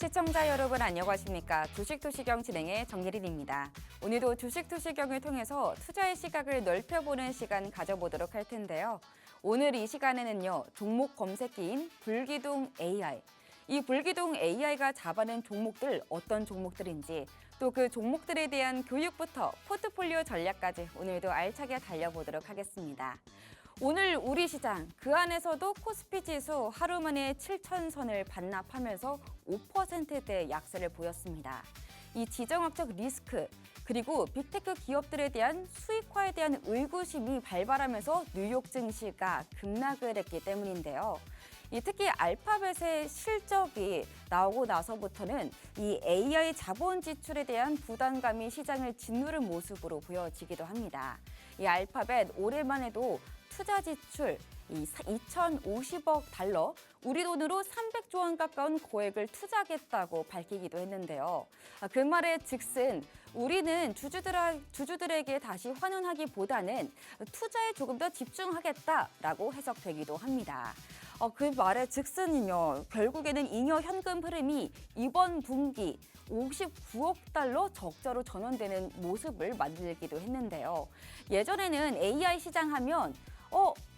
시청자 여러분 안녕하십니까? 주식투시경 진행의 정예린입니다. 오늘도 주식투시경을 통해서 투자의 시각을 넓혀보는 시간 가져보도록 할 텐데요. 오늘 이 시간에는요, 종목 검색기인 불기둥 AI. 이 불기둥 AI가 잡아낸 종목들 어떤 종목들인지 또 그 종목들에 대한 교육부터 포트폴리오 전략까지 오늘도 알차게 달려보도록 하겠습니다. 오늘 우리 시장 그 안에서도 코스피 지수 하루 만에 7,000선을 반납하면서 5%대 약세를 보였습니다. 이 지정학적 리스크 그리고 빅테크 기업들에 대한 수익화에 대한 의구심이 발발하면서 뉴욕 증시가 급락을 했기 때문인데요. 특히 알파벳의 실적이 나오고 나서부터는 이 AI 자본 지출에 대한 부담감이 시장을 짓누른 모습으로 보여지기도 합니다. 이 알파벳 올해만 해도 투자 지출 2,050억 달러, 우리 돈으로 300조 원 가까운 고액을 투자하겠다고 밝히기도 했는데요. 그 말에 즉슨 우리는 주주들에게 다시 환원하기보다는 투자에 조금 더 집중하겠다라고 해석되기도 합니다. 그 말의 즉슨은요, 결국에는 잉여 현금 흐름이 이번 분기 59억 달러 적자로 전환되는 모습을 만들기도 했는데요. 예전에는 AI 시장 하면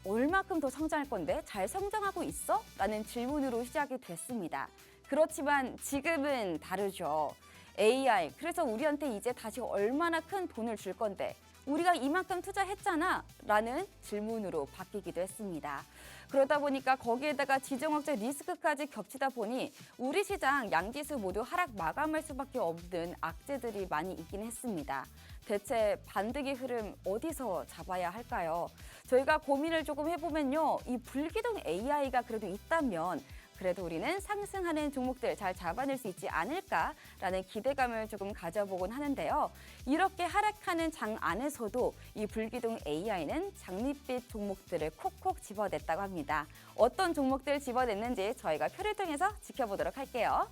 얼마큼 더 성장할 건데 잘 성장하고 있어? 라는 질문으로 시작이 됐습니다. 그렇지만 지금은 다르죠. AI, 그래서 우리한테 이제 다시 얼마나 큰 돈을 줄 건데 우리가 이만큼 투자했잖아 라는 질문으로 바뀌기도 했습니다. 그러다 보니까 거기에다가 지정학적 리스크까지 겹치다 보니 우리 시장 양지수 모두 하락 마감할 수밖에 없는 악재들이 많이 있긴 했습니다. 대체 반등의 흐름 어디서 잡아야 할까요? 저희가 고민을 조금 해보면요. 이 불기둥 AI가 그래도 있다면 그래도 우리는 상승하는 종목들 잘 잡아낼 수 있지 않을까라는 기대감을 조금 가져보곤 하는데요. 이렇게 하락하는 장 안에서도 이 불기둥 AI는 장밋빛 종목들을 콕콕 집어냈다고 합니다. 어떤 종목들 집어냈는지 저희가 표를 통해서 지켜보도록 할게요.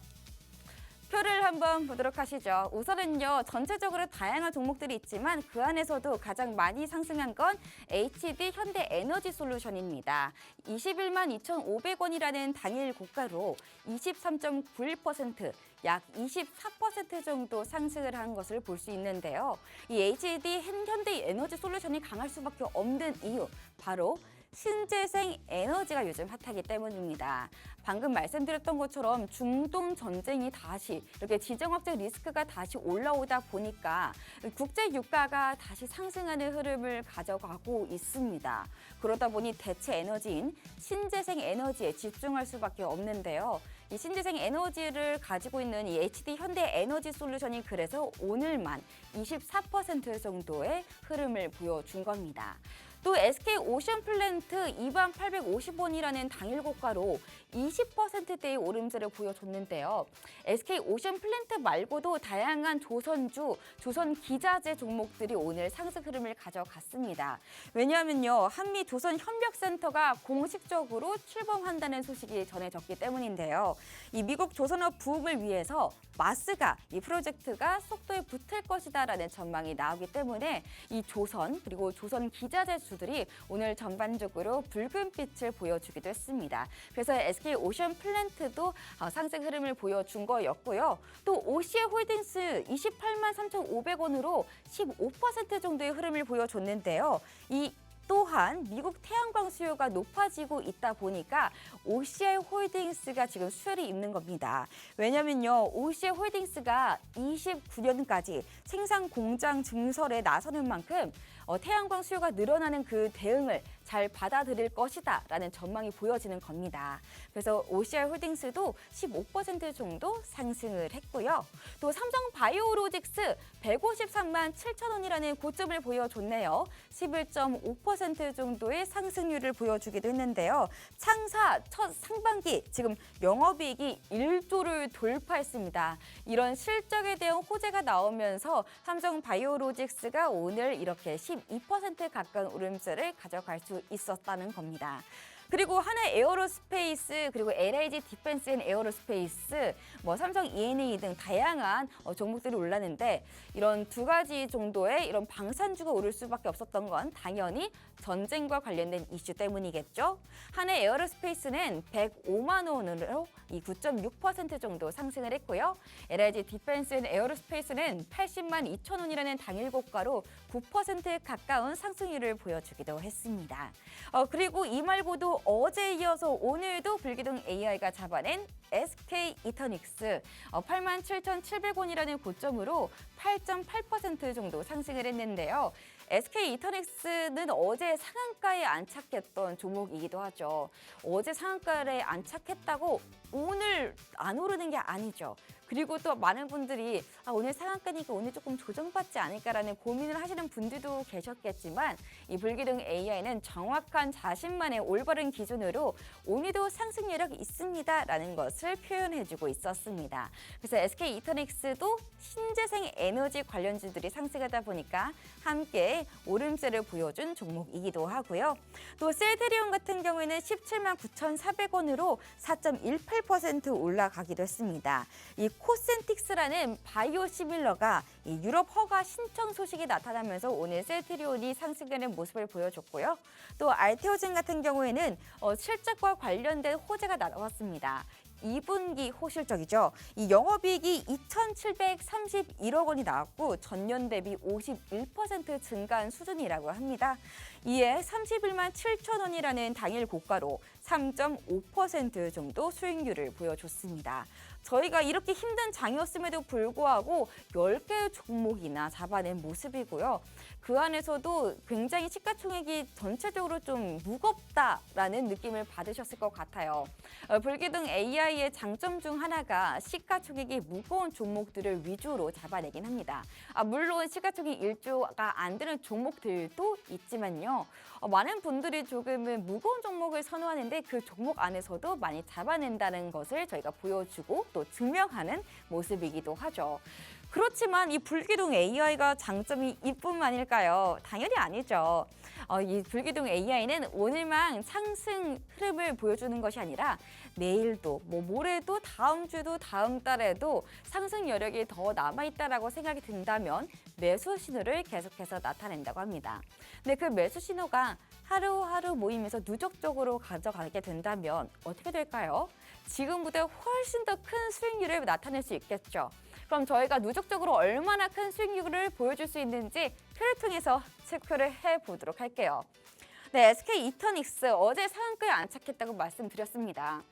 표를 한번 보도록 하시죠. 우선은요, 전체적으로 다양한 종목들이 있지만 그 안에서도 가장 많이 상승한 건 HD 현대에너지솔루션입니다. 21만 2,500원이라는 당일 고가로 23.91%, 약 24% 정도 상승을 한 것을 볼 수 있는데요. 이 HD 현대에너지솔루션이 강할 수밖에 없는 이유, 바로 신재생 에너지가 요즘 핫하기 때문입니다. 방금 말씀드렸던 것처럼 중동 전쟁이 다시 이렇게 지정학적 리스크가 다시 올라오다 보니까 국제 유가가 다시 상승하는 흐름을 가져가고 있습니다. 그러다 보니 대체 에너지인 신재생 에너지에 집중할 수밖에 없는데요. 이 신재생 에너지를 가지고 있는 이 HD 현대에너지솔루션이 그래서 오늘만 24% 정도의 흐름을 보여준 겁니다. 또 SK오션플랜트 2850원이라는 당일 고가로 20%대의 오름세를 보여줬는데요. SK오션플랜트 말고도 다양한 조선주, 조선기자재 종목들이 오늘 상승 흐름을 가져갔습니다. 왜냐하면요, 한미조선협력센터가 공식적으로 출범한다는 소식이 전해졌기 때문인데요. 이 미국 조선업 부흥을 위해서 마스가 이 프로젝트가 속도에 붙을 것이다라는 전망이 나오기 때문에 이 조선 그리고 조선 기자재 주들이 오늘 전반적으로 붉은 빛을 보여주기도 했습니다. 그래서 SK오션플랜트도 상승 흐름을 보여준 거였고요. 또 OCI홀딩스 28만 3,500원으로 15% 정도의 흐름을 보여줬는데요. 또한 미국 태양광 수요가 높아지고 있다 보니까 OCI홀딩스가 지금 수혜를 입는 겁니다. 왜냐면요, OCI홀딩스가 29년까지 생산 공장 증설에 나서는 만큼 태양광 수요가 늘어나는 그 대응을 잘 받아들일 것이다 라는 전망이 보여지는 겁니다. 그래서 OCI홀딩스도 15% 정도 상승을 했고요. 또 삼성바이오로직스 153만 7천원이라는 고점을 보여줬네요. 11.5% 정도의 상승률을 보여주기도 했는데요. 창사 첫 상반기 지금 영업이익이 1조를 돌파했습니다. 이런 실적에 대한 호재가 나오면서 삼성바이오로직스가 오늘 이렇게 12% 가까운 오름세를 가져갈 수 있었다는 겁니다. 그리고 하나 에어로스페이스, 그리고 LIG 디펜스 앤 에어로스페이스, 삼성 E&A 등 다양한 종목들이 올랐는데 이런 두 가지 정도의 이런 방산주가 오를 수밖에 없었던 건 당연히 전쟁과 관련된 이슈 때문이겠죠. 하나 에어로스페이스는 105만 원으로 이 9.6% 정도 상승을 했고요. LIG 디펜스 앤 에어로스페이스는 80만 2천 원이라는 당일 고가로 9% 가까운 상승률을 보여주기도 했습니다. 그리고 이 말고도 어제 이어서 오늘도 불기둥 AI가 잡아낸 SK 이터닉스 87,700원이라는 고점으로 8.8% 정도 상승을 했는데요. SK 이터닉스는 어제 상한가에 안착했던 종목이기도 하죠. 어제 상한가에 안착했다고 오늘 안 오르는 게 아니죠. 그리고 또 많은 분들이 오늘 상한가니까 오늘 조금 조정받지 않을까라는 고민을 하시는 분들도 계셨겠지만 이 불기둥 AI는 정확한 자신만의 올바른 기준으로 오늘도 상승 여력이 있습니다라는 것을 표현해주고 있었습니다. 그래서 SK 이터닉스도 신재생 에너지 관련주들이 상승하다 보니까 함께 오름세를 보여준 종목이기도 하고요. 또 셀트리온 같은 경우에는 17만 9,400원으로 4.18% 올라가기도 했습니다. 이 코센틱스라는 바이오 시밀러가 이 유럽 허가 신청 소식이 나타나면서 오늘 셀트리온이 상승하는 모습을 보여줬고요. 또 알테오젠 같은 경우에는 실적과 관련된 호재가 나왔습니다. 2분기 호실적이죠. 이 영업이익이 2,731억 원이 나왔고 전년 대비 51% 증가한 수준이라고 합니다. 이에 31만 7천 원이라는 당일 고가로 3.5% 정도 수익률을 보여줬습니다. 저희가 이렇게 힘든 장이었음에도 불구하고 10개의 종목이나 잡아낸 모습이고요. 그 안에서도 굉장히 시가총액이 전체적으로 좀 무겁다라는 느낌을 받으셨을 것 같아요. 불기둥 AI의 장점 중 하나가 시가총액이 무거운 종목들을 위주로 잡아내긴 합니다. 물론 시가총액 1조가 안 되는 종목들도 있지만요. 많은 분들이 조금은 무거운 종목을 선호하는데 그 종목 안에서도 많이 잡아낸다는 것을 저희가 보여주고 또 증명하는 모습이기도 하죠. 그렇지만 이 불기둥 AI가 장점이 이뿐만일까요? 당연히 아니죠. 이 불기둥 AI는 오늘만 상승 흐름을 보여주는 것이 아니라 내일도, 모레도, 다음 주도, 다음 달에도 상승 여력이 더 남아있다라고 생각이 든다면 매수 신호를 계속해서 나타낸다고 합니다. 근데 그 매수 신호가 하루하루 모이면서 누적적으로 가져가게 된다면 어떻게 될까요? 지금보다 훨씬 더 큰 수익률을 나타낼 수 있겠죠. 그럼 저희가 누적적으로 얼마나 큰 수익률을 보여줄 수 있는지 표를 통해서 체크를 해보도록 할게요. 네, SK 이터닉스 어제 상한가에 안착했다고 말씀드렸습니다.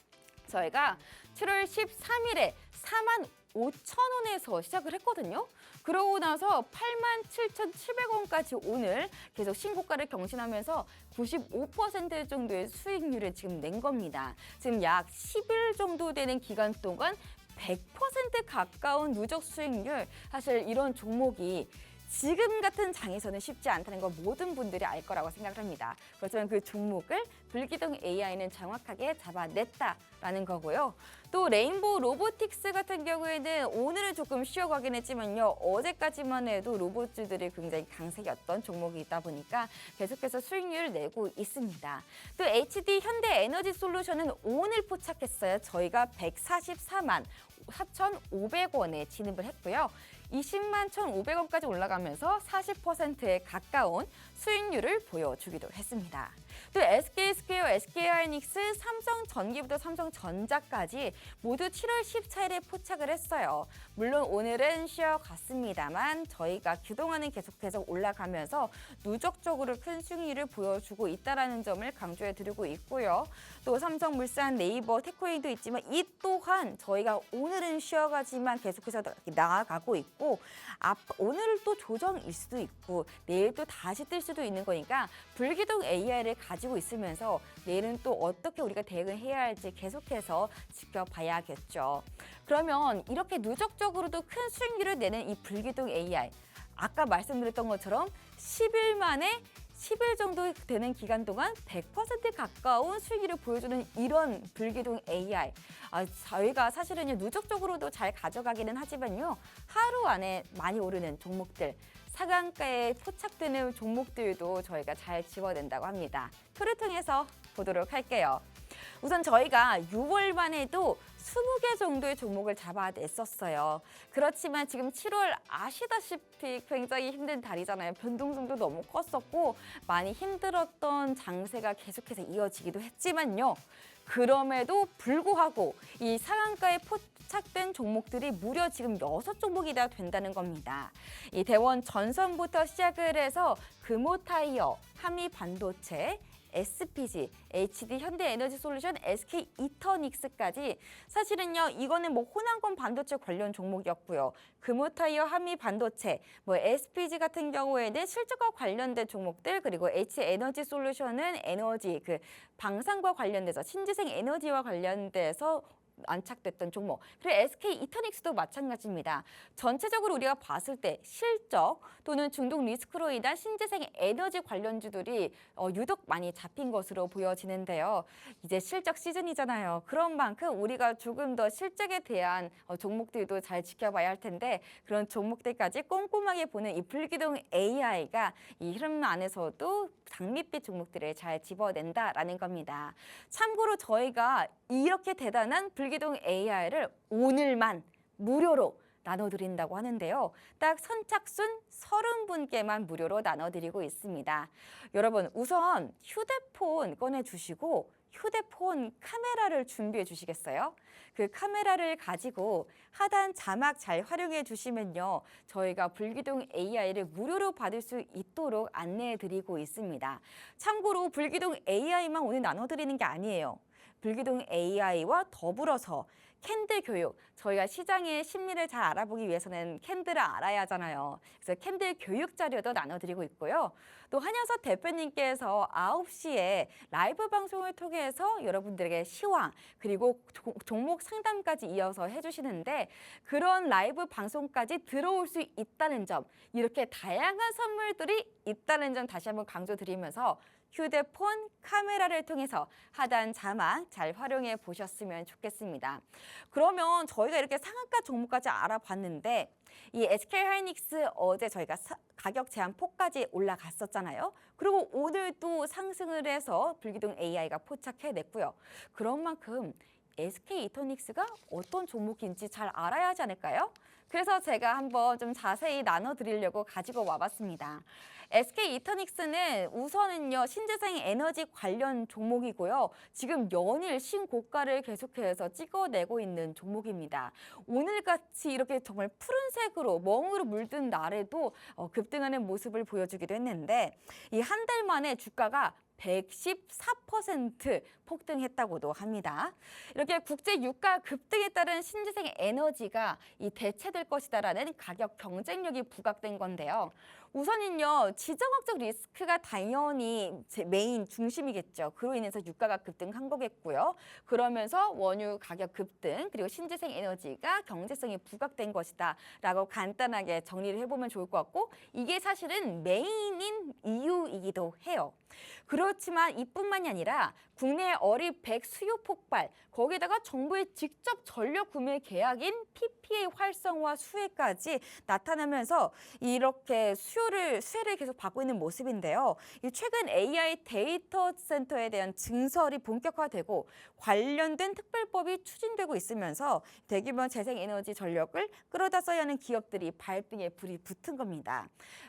저희가 7월 13일에 4만 5천 원에서 시작을 했거든요. 그러고 나서 87,700원까지 오늘 계속 신고가를 경신하면서 95% 정도의 수익률을 지금 낸 겁니다. 지금 약 10일 정도 되는 기간 동안 100% 가까운 누적 수익률, 사실 이런 종목이 지금 같은 장에서는 쉽지 않다는 걸 모든 분들이 알 거라고 생각을 합니다. 그렇지만 그 종목을 불기둥 AI는 정확하게 잡아냈다라는 거고요. 또 레인보우 로보틱스 같은 경우에는 오늘은 조금 쉬어가긴 했지만요. 어제까지만 해도 로봇주들이 굉장히 강세였던 종목이다 보니까 계속해서 수익률을 내고 있습니다. 또 HD 현대 에너지 솔루션은 오늘 포착했어요. 저희가 144만 4,500원에 진입을 했고요. 20만 1,500원까지 올라가면서 40%에 가까운 수익률을 보여주기도 했습니다. 또 SK스퀘어, SK하이닉스, 삼성전기부터 삼성전자까지 모두 7월 14일에 포착을 했어요. 물론 오늘은 쉬어갔습니다만 저희가 그동안은 계속해서 올라가면서 누적적으로 큰 수익률을 보여주고 있다는 점을 강조해 드리고 있고요. 또 삼성물산, 네이버, 테크웨이도 있지만 이 또한 저희가 오늘은 쉬어가지만 계속해서 나아가고 있고 오늘 또 조정일 수도 있고 내일 또 다시 뜰 수도 있는 거니까 불기둥 AI를 가지고 있으면서 내일은 또 어떻게 우리가 대응을 해야 할지 계속해서 지켜봐야겠죠. 그러면 이렇게 누적적으로도 큰 수익률을 내는 이 불기둥 AI, 아까 말씀드렸던 것처럼 10일 만에 10일 정도 되는 기간 동안 100% 가까운 수익률을 보여주는 이런 불기둥 AI. 저희가 사실은요, 누적적으로도 잘 가져가기는 하지만요, 하루 안에 많이 오르는 종목들, 상한가에 포착되는 종목들도 저희가 잘 집어낸다고 합니다. 표를 통해서 보도록 할게요. 우선 저희가 6월만 해도 20개 정도의 종목을 잡아냈었어요. 그렇지만 지금 7월 아시다시피 굉장히 힘든 달이잖아요. 변동성도 너무 컸었고 많이 힘들었던 장세가 계속해서 이어지기도 했지만요. 그럼에도 불구하고 이 상한가에 포착된 종목들이 무려 지금 6종목이나 된다는 겁니다. 이 대원 전선부터 시작을 해서 금호타이어, 한미반도체, SPG, HD 현대에너지솔루션, SK 이터닉스까지 사실은요 이거는 뭐 호남권 반도체 관련 종목이었고요. 금호타이어, 한미반도체, 뭐 SPG 같은 경우에는 실적과 관련된 종목들 그리고 H에너지솔루션은 에너지 방산과 관련돼서 신재생 에너지와 관련돼서 안착됐던 종목. 그리고 SK 이터닉스도 마찬가지입니다. 전체적으로 우리가 봤을 때 실적 또는 중독 리스크로 인한 신재생 에너지 관련주들이 유독 많이 잡힌 것으로 보여지는데요. 이제 실적 시즌이잖아요. 그런 만큼 우리가 조금 더 실적에 대한 종목들도 잘 지켜봐야 할 텐데 그런 종목들까지 꼼꼼하게 보는 이 불기둥 AI가 이 흐름 안에서도 장밋빛 종목들을 잘 집어낸다라는 겁니다. 참고로 저희가 이렇게 대단한 불기둥 AI를 오늘만 무료로 나눠드린다고 하는데요. 딱 선착순 30분께만 무료로 나눠드리고 있습니다. 여러분 우선 휴대폰 꺼내주시고 휴대폰 카메라를 준비해 주시겠어요? 그 카메라를 가지고 하단 자막 잘 활용해 주시면요. 저희가 불기둥 AI를 무료로 받을 수 있도록 안내해 드리고 있습니다. 참고로 불기둥 AI만 오늘 나눠드리는 게 아니에요. 불기둥 AI와 더불어서 캔들 교육, 저희가 시장의 심리를 잘 알아보기 위해서는 캔들을 알아야 하잖아요. 그래서 캔들 교육 자료도 나눠드리고 있고요. 또 한현석 대표님께서 9시에 라이브 방송을 통해서 여러분들에게 시황 그리고 종목 상담까지 이어서 해주시는데 그런 라이브 방송까지 들어올 수 있다는 점, 이렇게 다양한 선물들이 있다는 점 다시 한번 강조드리면서 휴대폰 카메라를 통해서 하단 자막 잘 활용해 보셨으면 좋겠습니다. 그러면 저희가 이렇게 상한가 종목까지 알아봤는데 이 SK하이닉스 어제 저희가 가격 제한 폭까지 올라갔었잖아요. 그리고 오늘 또 상승을 해서 불기둥 AI가 포착해냈고요. 그런 만큼 SK 이터닉스가 어떤 종목인지 잘 알아야 하지 않을까요? 그래서 제가 한번 좀 자세히 나눠드리려고 가지고 와봤습니다. SK 이터닉스는 우선은요 신재생 에너지 관련 종목이고요. 지금 연일 신고가를 계속해서 찍어내고 있는 종목입니다. 오늘같이 이렇게 정말 푸른색으로 멍으로 물든 날에도 급등하는 모습을 보여주기도 했는데 이 한 달 만에 주가가 114% 폭등했다고도 합니다. 이렇게 국제 유가 급등에 따른 신재생 에너지가 이 대체될 것이다라는 가격 경쟁력이 부각된 건데요. 우선은요, 지정학적 리스크가 당연히 메인 중심이겠죠. 그로 인해서 유가가 급등한 거겠고요. 그러면서 원유 가격 급등 그리고 신재생 에너지가 경제성이 부각된 것이다 라고 간단하게 정리를 해보면 좋을 것 같고 이게 사실은 메인인 이유이기도 해요. 그렇지만 이뿐만이 아니라 국내 어립100 수요 폭발, 거기다가 정부의 직접 전력 구매 계약인 PPA 활성화 수혜까지 나타나면서 이렇게 수혜를 계속 받고 있는 모습인데요. 최근 AI 데이터 센터에 대한 증설이 본격화되고 관련된 특별법이 추진되고 있으면서 대규모 재생에너지 전력을 끌어다 써야 하는 기업들이 발등에 불이 붙은 겁니다.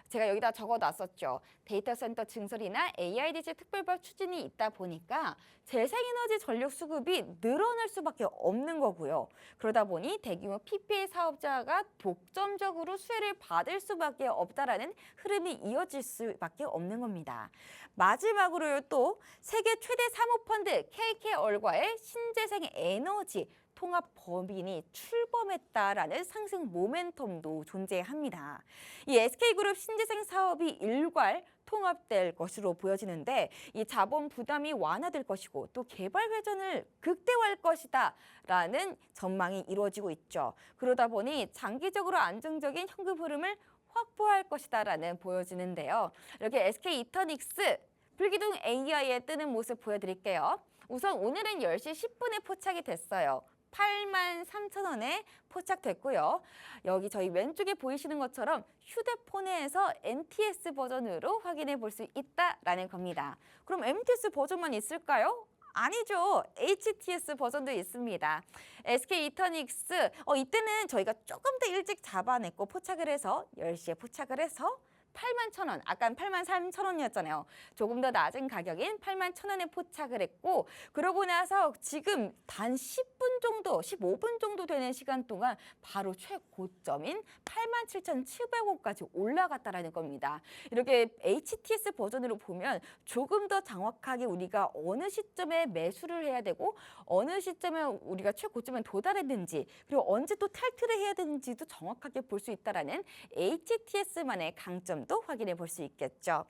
제가 여기다 적어놨었죠. 데이터 센터 증설이나 AIDC 특별법 추진이 있다 보니까 재생에너지 전력 수급이 늘어날 수밖에 없는 거고요. 그러다 보니 대규모 PPA 사업자가 독점적으로 수혜를 받을 수밖에 없다라는 흐름이 이어질 수밖에 없는 겁니다. 마지막으로요 또 세계 최대 사모펀드 KK올과의 신재생 에너지 통합 법인이 출범했다라는 상승 모멘텀도 존재합니다. 이 SK그룹 신재생 사업이 일괄 통합될 것으로 보여지는데 이 자본 부담이 완화될 것이고 또 개발 회전을 극대화할 것이다라는 전망이 이루어지고 있죠. 그러다 보니 장기적으로 안정적인 현금 흐름을 확보할 것이다라는 보여지는데요. 이렇게 SK 이터닉스 불기둥 AI에 뜨는 모습 보여드릴게요. 우선 오늘은 10시 10분에 포착이 됐어요. 83,000원에 포착됐고요. 여기 저희 왼쪽에 보이시는 것처럼 휴대폰에서 MTS 버전으로 확인해 볼 수 있다라는 겁니다. 그럼 MTS 버전만 있을까요? 아니죠. HTS 버전도 있습니다. SK 이터닉스 이때는 저희가 조금 더 일찍 잡아냈고 포착을 해서 10시에 포착을 해서 81,000원, 아까 83,000원이었잖아요. 조금 더 낮은 가격인 81,000원에 포착을 했고 그러고 나서 지금 단 10분 정도, 15분 정도 되는 시간 동안 바로 최고점인 87,700원까지 올라갔다라는 겁니다. 이렇게 HTS 버전으로 보면 조금 더 정확하게 우리가 어느 시점에 매수를 해야 되고 어느 시점에 우리가 최고점에 도달했는지 그리고 언제 또 탈출을 해야 되는지도 정확하게 볼 수 있다라는 HTS만의 강점 도 확인해 볼 수 있겠죠.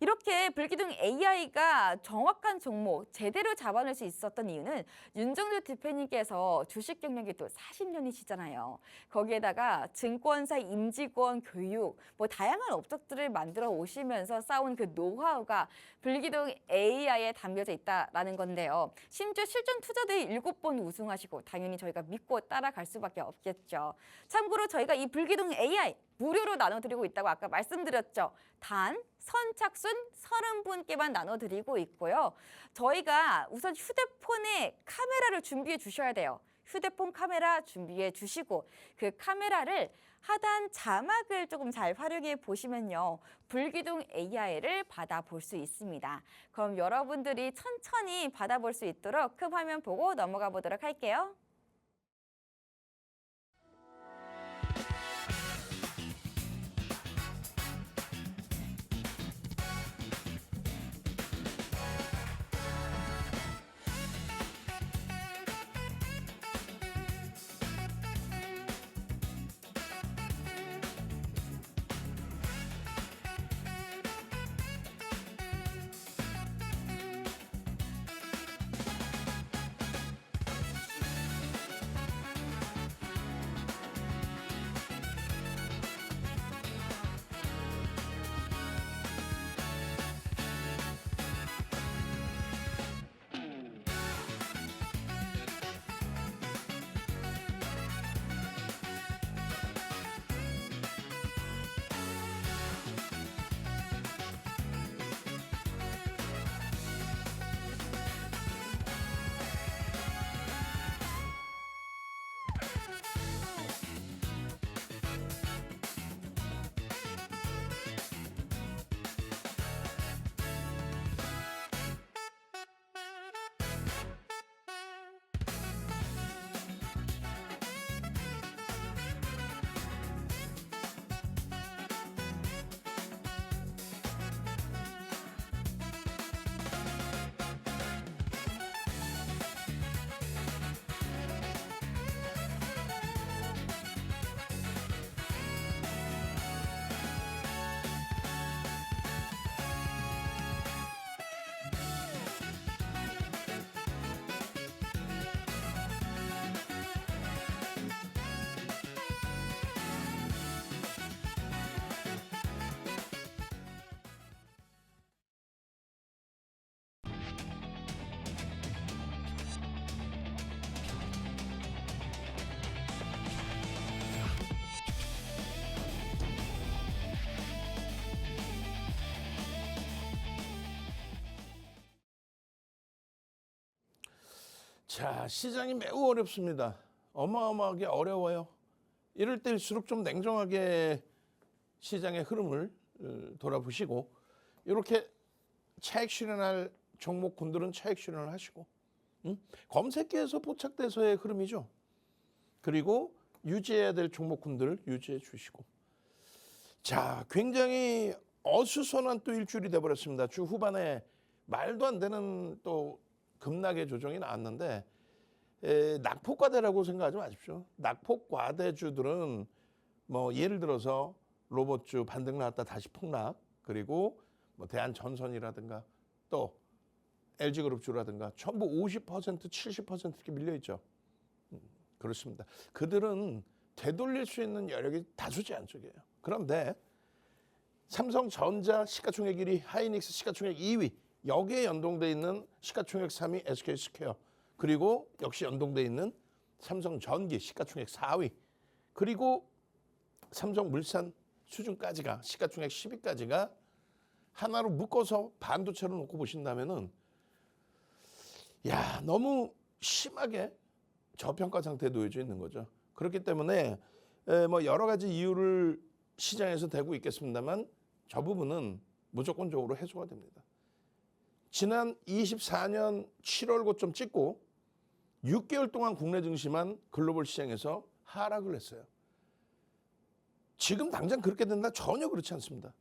이렇게 불기둥 AI가 정확한 종목 제대로 잡아낼 수 있었던 이유는 윤정주 대표님께서 주식 경력이 또 40년이시잖아요. 거기에다가 증권사 임직원 교육, 다양한 업적들을 만들어 오시면서 쌓은 그 노하우가 불기둥 AI에 담겨져 있다라는 건데요. 심지어 실전 투자대회 7번 우승하시고 당연히 저희가 믿고 따라갈 수밖에 없겠죠. 참고로 저희가 이 불기둥 AI 무료로 나눠드리고 있다고 아까 말씀드렸죠. 단 선착순 30분께만 나눠드리고 있고요. 저희가 우선 휴대폰에 카메라를 준비해 주셔야 돼요. 휴대폰 카메라 준비해 주시고 그 카메라를 하단 자막을 조금 잘 활용해 보시면요. 불기둥 AI를 받아볼 수 있습니다. 그럼 여러분들이 천천히 받아볼 수 있도록 큰 화면 보고 넘어가 보도록 할게요. 자, 시장이 매우 어렵습니다. 어마어마하게 어려워요. 이럴 때일수록 좀 냉정하게 시장의 흐름을 돌아보시고 이렇게 차익 실현할 종목군들은 차익 실현을 하시고 검색기에서 포착돼서의 흐름이죠. 그리고 유지해야 될 종목군들 유지해 주시고 자, 굉장히 어수선한 또 일주일이 돼버렸습니다. 주 후반에 말도 안 되는 또 급락의 조정이 나왔는데 낙폭과대라고 생각하지 마십시오. 낙폭과대주들은 예를 들어서 로봇주 반등 나왔다 다시 폭락, 그리고 대한전선이라든가 또 LG그룹주라든가 전부 50%, 70% 이렇게 밀려있죠. 그렇습니다. 그들은 되돌릴 수 있는 여력이 다수지 않쪽이에요. 그런데 삼성전자 시가총액 1위, 하이닉스 시가총액 2위, 여기에 연동돼 있는 시가총액 3위 SK스퀘어, 그리고 역시 연동돼 있는 삼성전기 시가총액 4위, 그리고 삼성물산 수준까지가 시가총액 10위까지가 하나로 묶어서 반도체로 놓고 보신다면은 야, 너무 심하게 저평가 상태에 놓여져 있는 거죠. 그렇기 때문에 뭐 여러 가지 이유를 시장에서 대고 있겠습니다만 저 부분은 무조건적으로 해소가 됩니다. 지난 24년 7월 고점 찍고 6개월 동안 국내 증시만 글로벌 시장에서 하락을 했어요. 지금 당장 그렇게 된다? 전혀 그렇지 않습니다.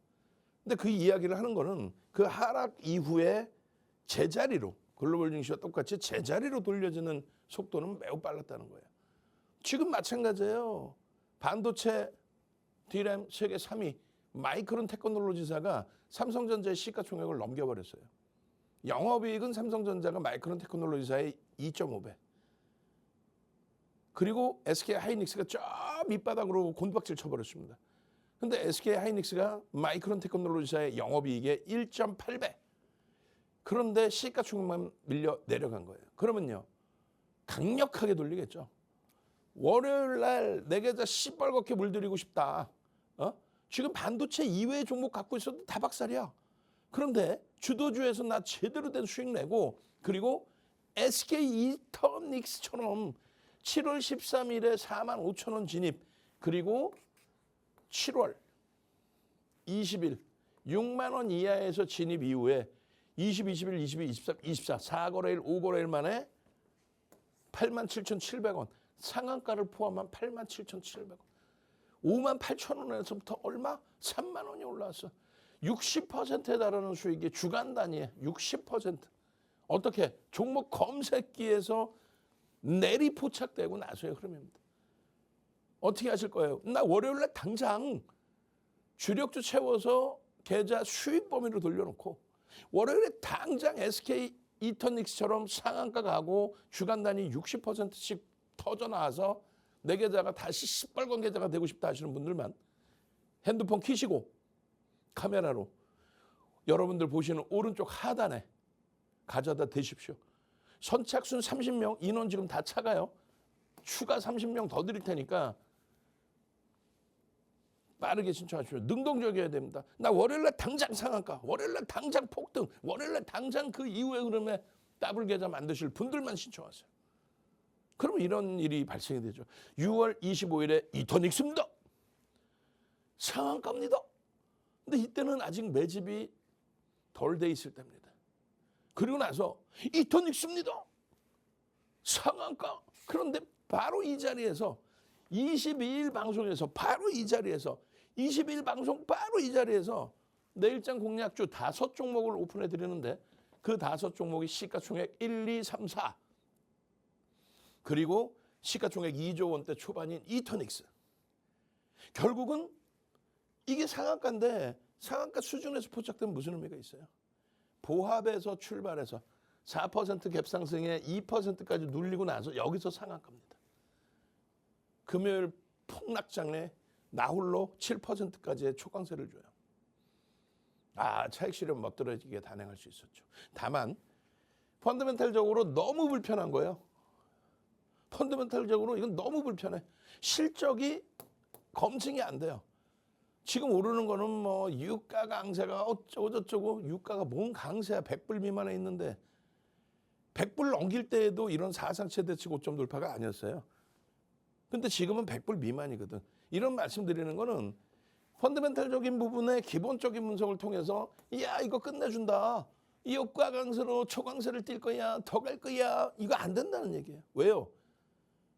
근데 그 이야기를 하는 거는 그 하락 이후에 제자리로, 글로벌 증시와 똑같이 제자리로 돌려지는 속도는 매우 빨랐다는 거예요. 지금 마찬가지예요. 반도체 DRAM 세계 3위 마이크론 테크놀로지사가 삼성전자의 시가총액을 넘겨버렸어요. 영업이익은 삼성전자가 마이크론 테크놀로지사의 2.5배. 그리고 SK 하이닉스가 저 밑바닥으로 곤박질 쳐버렸습니다. 근데 SK 하이닉스가 마이크론 테크놀로지사의 영업이익의 1.8배. 그런데 시가총액만 밀려 내려간 거예요. 그러면요, 강력하게 돌리겠죠. 월요일 날 내 계좌 시뻘겋게 물들이고 싶다. 지금 반도체 이외의 종목 갖고 있어도 다 박살이야. 그런데 주도주에서 나 제대로 된 수익 내고, 그리고 SK 이터닉스처럼 7월 13일에 45,000원 진입, 그리고 7월 20일 6만 원 이하에서 진입 이후에 20, 21, 22, 23, 24 4거래일 5거래일 만에 87,700원, 상한가를 포함한 87,700원, 58,000원에서부터 얼마? 3만 원이 올라왔어. 60%에 달하는 수익이 주간 단위에 60%. 어떻게? 종목 검색기에서 내리포착되고 나서의 흐름입니다. 어떻게 하실 거예요? 나 월요일날 당장 주력주 채워서 계좌 수익 범위로 돌려놓고, 월요일에 당장 SK 이터닉스처럼 상한가 가고 주간 단위 60%씩 터져나와서 내 계좌가 다시 시뻘건 계좌가 되고 싶다 하시는 분들만 핸드폰 켜시고 카메라로 여러분들 보시는 오른쪽 하단에 가져다 대십시오. 선착순 30명, 인원 지금 다 차가요. 추가 30명 더 드릴 테니까 빠르게 신청하십시오. 능동적이어야 됩니다. 나 월요일날 당장 상한가, 월요일날 당장 폭등, 월요일날 당장 그 이후의 흐름에 더블 계좌 만드실 분들만 신청하세요. 그러면 이런 일이 발생이 되죠. 6월 25일에 이터닉스입니다. 상한가입니다. 근데 이때는 아직 매집이 덜 돼 있을 때입니다. 그리고 나서 이터닉스입니다. 상한가. 그런데 바로 이 자리에서 22일 방송에서 바로 이 자리에서 22일 방송 바로 이 자리에서 내일장 공략주 5종목을 오픈해 드리는데 그 5종목이 시가총액 1, 2, 3, 4 그리고 시가총액 2조 원대 초반인 이터닉스. 결국은 이게 상한가인데 상한가 수준에서 포착되면 무슨 의미가 있어요? 보합에서 출발해서 4% 갭상승에 2%까지 눌리고 나서 여기서 상한가입니다. 금요일 폭락장에 나홀로 7%까지의 초강세를 줘요. 차익 실현 멋들어지게 단행할 수 있었죠. 다만 펀더멘탈적으로 너무 불편한 거예요. 펀더멘탈적으로 이건 너무 불편해. 실적이 검증이 안 돼요. 지금 오르는 거는 뭐 유가 강세가 어쩌고 저쩌고, 유가가 뭔 강세야. 100불 미만에 있는데 100불 넘길 때에도 이런 사상 최대치 고점 돌파가 아니었어요. 근데 지금은 100불 미만이거든. 이런 말씀드리는 거는 펀더멘탈적인 부분의 기본적인 분석을 통해서 야 이거 끝내준다. 이 유가 강세로 초강세를 뛸 거야. 더 갈 거야. 이거 안 된다는 얘기예요. 왜요?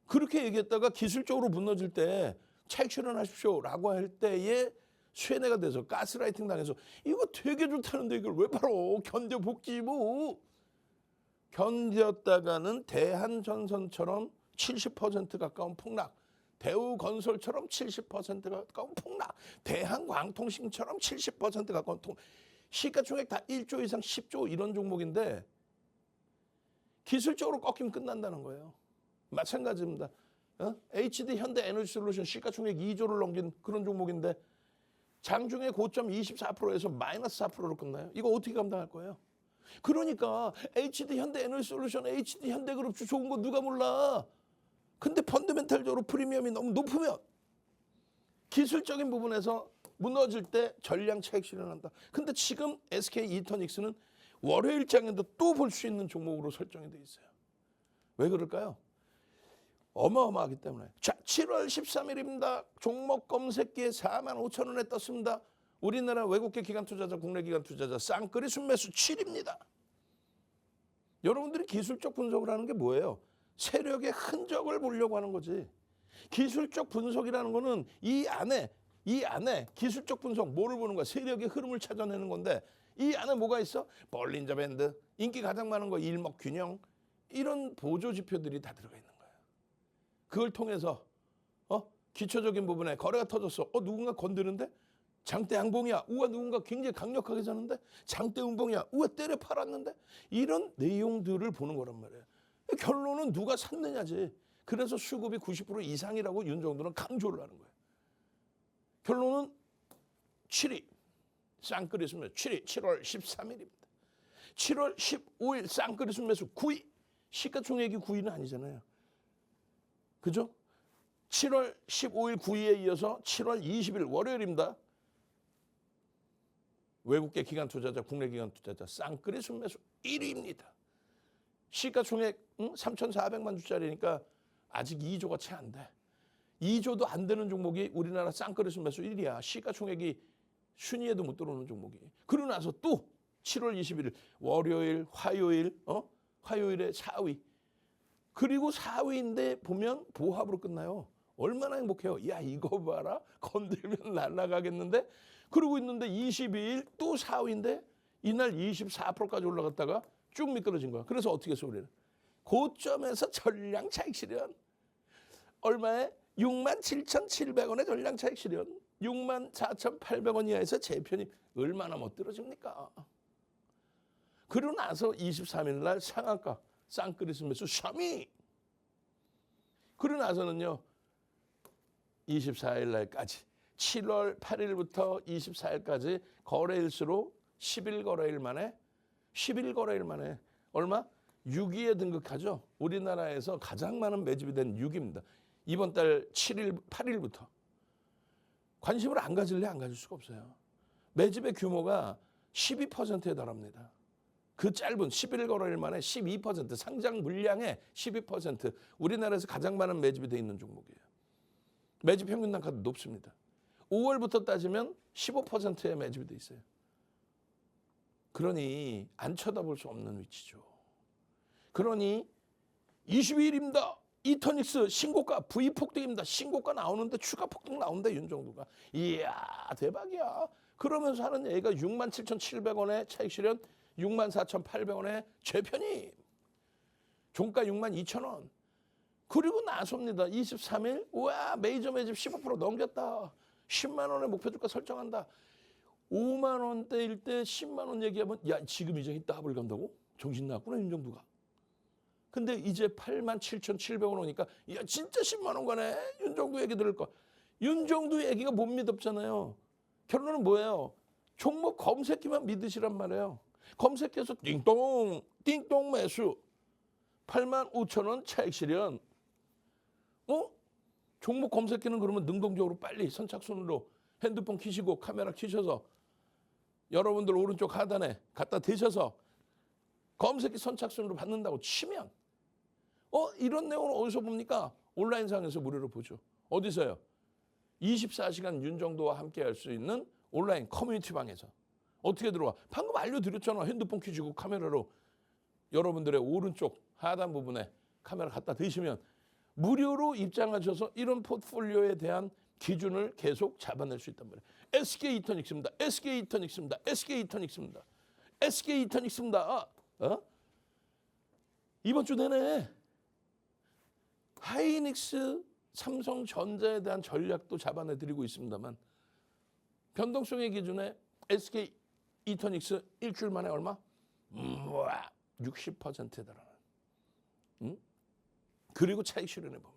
그렇게 얘기했다가 기술적으로 무너질 때 차익 실현하십시오 라고 할 때에 쇠뇌가 돼서 가스라이팅 당해서 이거 되게 좋다는데 이걸 왜 바로 견뎌복지 뭐. 견뎠다가는 대한전선처럼 70% 가까운 폭락, 대우건설처럼 70% 가까운 폭락, 대한광통신처럼 70% 가까운 시가총액 다 1조 이상 10조 이런 종목인데 기술적으로 꺾이면 끝난다는 거예요. 마찬가지입니다. HD 현대에너지솔루션 시가총액 2조를 넘긴 그런 종목인데 장중에 고점 24%에서 마이너스 4%로 끝나요. 이거 어떻게 감당할 거예요? 그러니까 HD 현대에너지솔루션, HD 현대그룹 좋은 거 누가 몰라? 근데 펀더멘탈적으로 프리미엄이 너무 높으면 기술적인 부분에서 무너질 때 전량 차익 실현한다. 근데 지금 SK 이터닉스는 월요일장에도 또 볼 수 있는 종목으로 설정이 돼 있어요. 왜 그럴까요? 어마어마하기 때문에. 자, 7월 13일입니다. 종목 검색기에 45,000원에 떴습니다. 우리나라 외국계 기관 투자자, 국내 기관 투자자 쌍끌이 순매수 7입니다. 여러분들이 기술적 분석을 하는 게 뭐예요? 세력의 흔적을 보려고 하는 거지. 기술적 분석이라는 거는 이 안에 기술적 분석 뭐를 보는 거야? 세력의 흐름을 찾아내는 건데 이 안에 뭐가 있어? 볼린저 밴드, 인기 가장 많은 거 일목균형, 이런 보조 지표들이 다 들어가 있는 거야. 그걸 통해서 기초적인 부분에 거래가 터졌어. 누군가 건드는데? 장대 양봉이야. 우와, 누군가 굉장히 강력하게 자는데? 장대 음봉이야. 우와, 때려 팔았는데? 이런 내용들을 보는 거란 말이에요. 결론은 누가 샀느냐지. 그래서 수급이 90% 이상이라고 윤정도는 강조를 하는 거예요. 결론은 7위. 쌍끌이 순매수 7위. 7월 13일입니다. 7월 15일 쌍끌이 순매수 9위. 시가총액이 9위는 아니잖아요. 그죠? 7월 15일 9위에 이어서 7월 20일 월요일입니다. 외국계 기관 투자자, 국내 기관 투자자 쌍끌이 순매수 1위입니다. 시가총액 3,400만 주짜리니까 아직 2조가 채 안 돼. 2조도 안 되는 종목이 우리나라 쌍끌이 순매수 1위야. 시가총액이 순위에도 못 들어오는 종목이. 그러고 나서 또 7월 21일 월요일, 화요일, 화요일에 4위. 그리고 4위인데 보면 보합으로 끝나요. 얼마나 행복해요. 야, 이거 봐라. 건들면 날아가겠는데? 그러고 있는데 22일 또 4위인데 이날 24%까지 올라갔다가 쭉 미끄러진 거야. 그래서 어떻게 했어 우리는? 고점에서 전량 차익 실현. 얼마에? 67,700원의 전량 차익 실현. 64,800원 이하에서 재편입. 얼마나 못 들어집니까? 그러고 나서 23일 날 상한가 쌍끌이 순매수 샤미. 그러고 나서는요. 24일 날까지 7월 8일부터 24일까지 거래일수로 11거래일 만에 얼마? 6위에 등극하죠. 우리나라에서 가장 많은 매집이 된 6위입니다. 이번 달 7일, 8일부터. 관심을 안 가질래 안 가질 수가 없어요. 매집의 규모가 12%에 달합니다. 그 짧은 11거래일 만에 12%, 상장 물량의 12%, 우리나라에서 가장 많은 매집이 돼 있는 종목이에요. 매집 평균 단가도 높습니다. 5월부터 따지면 15%의 매집이 돼 있어요. 그러니 안 쳐다볼 수 없는 위치죠. 그러니 22일입니다. 이터닉스 신고가 V폭등입니다. 신고가 나오는데 추가 폭등 나오는데 윤정도가. 이야 대박이야. 그러면서 하는 얘기가 67,700원의 차익 실현, 64,800원의 재편입. 종가 62,000원. 그리고 나섭니다. 23일 우와 메이저 매집 15% 넘겼다. 10만 원의 목표 주가 설정한다. 5만 원대일 때 10만 원 얘기하면 야 지금 이제 더블 간다고? 정신 나갔구나 윤정도가. 근데 이제 87,700원 오니까 야 진짜 10만 원 가네. 윤정도 얘기 들을 거. 윤정도 얘기가 못 믿었잖아요. 결론은 뭐예요? 종목 검색기만 믿으시란 말이에요. 검색해서 띵동 띵동 매수 85,000원 차익 실현. 종목 검색기는 그러면 능동적으로 빨리 선착순으로 핸드폰 켜시고 카메라 켜셔서 여러분들 오른쪽 하단에 갖다 대셔서 검색기 선착순으로 받는다고 치면 이런 내용을 어디서 봅니까? 온라인상에서 무료로 보죠. 어디서요? 24시간 윤정도와 함께 할 수 있는 온라인 커뮤니티 방에서. 어떻게 들어와? 방금 알려드렸잖아. 핸드폰 켜시고 카메라로 여러분들의 오른쪽 하단 부분에 카메라 갖다 대시면 무료로 입장하셔서 이런 포트폴리오에 대한 기준을 계속 잡아낼 수 있단 말이에요. SK 이터닉스입니다. SK 이터닉스입니다. SK 이터닉스입니다. SK 이터닉스입니다. 이번 주 내내 하이닉스, 삼성전자에 대한 전략도 잡아내드리고 있습니다만 변동성의 기준에 SK 이터닉스 일주일 만에 얼마? 60%에 달하는. 그리고 차익 실현의 범위.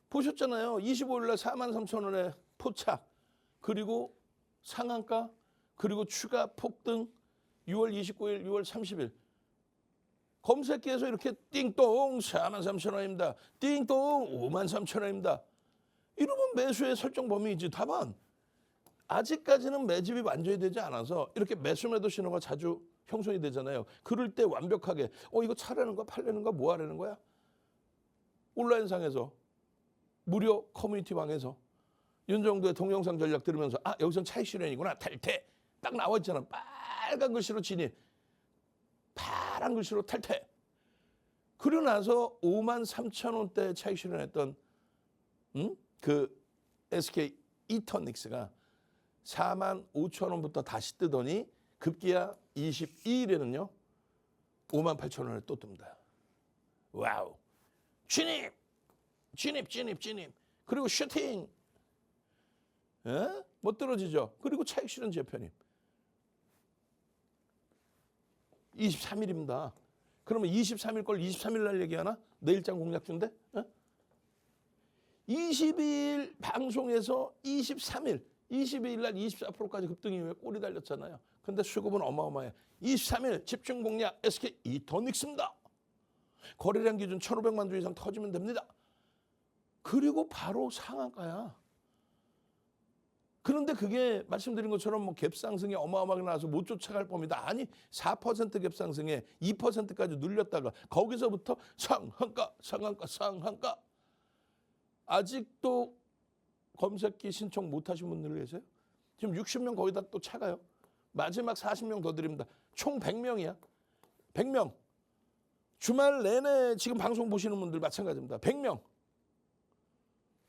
보셨잖아요. 25일 날 43,000원에 포착. 그리고 상한가. 그리고 추가 폭등. 6월 29일, 6월 30일. 검색기에서 이렇게 띵동 43,000원입니다. 띵동 53,000원입니다. 이러면 매수의 설정 범위이지. 다만 아직까지는 매집이 완전히 되지 않아서 이렇게 매수 매도 신호가 자주 형성이 되잖아요. 그럴 때 완벽하게 이거 차라는 거야, 팔려는 거야, 뭐 하려는 거야? 온라인상에서 무료 커뮤니티 방에서 윤정도의 동영상 전략 들으면서 여기선 차익 실현이구나, 탈퇴 딱 나와 있잖아. 빨간 글씨로 진입, 파란 글씨로 탈퇴. 그러고 나서 53,000원대 차익 실현했던 그 SK 이터닉스가 45,000원부터 다시 뜨더니 급기야 22일에는요 58,000원을 또 뜹니다. 와우. 진입. 그리고 슈팅. 못 떨어지죠. 그리고 차익 실현 재편입. 23일입니다. 그러면 23일 걸 23일 날 얘기하나? 내일장 공략주인데? 22일 방송에서 23일, 22일 날 24%까지 급등 이후에 꼬리 달렸잖아요. 근데 수급은 어마어마해. 23일 집중 공략 SK 이터닉스입니다. 거래량 기준 1,500만 주 이상 터지면 됩니다. 그리고 바로 상한가야. 그런데 그게 말씀드린 것처럼 뭐 갭상승이 어마어마하게 나와서 못 쫓아갈 겁니다. 아니 4% 갭상승에 2%까지 눌렸다가 거기서부터 상한가. 아직도 검색기 신청 못 하신 분들 계세요? 지금 60명 거기다 또 차가요. 마지막 40명 더 드립니다. 총 100명이야. 100명. 주말 내내 지금 방송 보시는 분들 마찬가지입니다. 100명.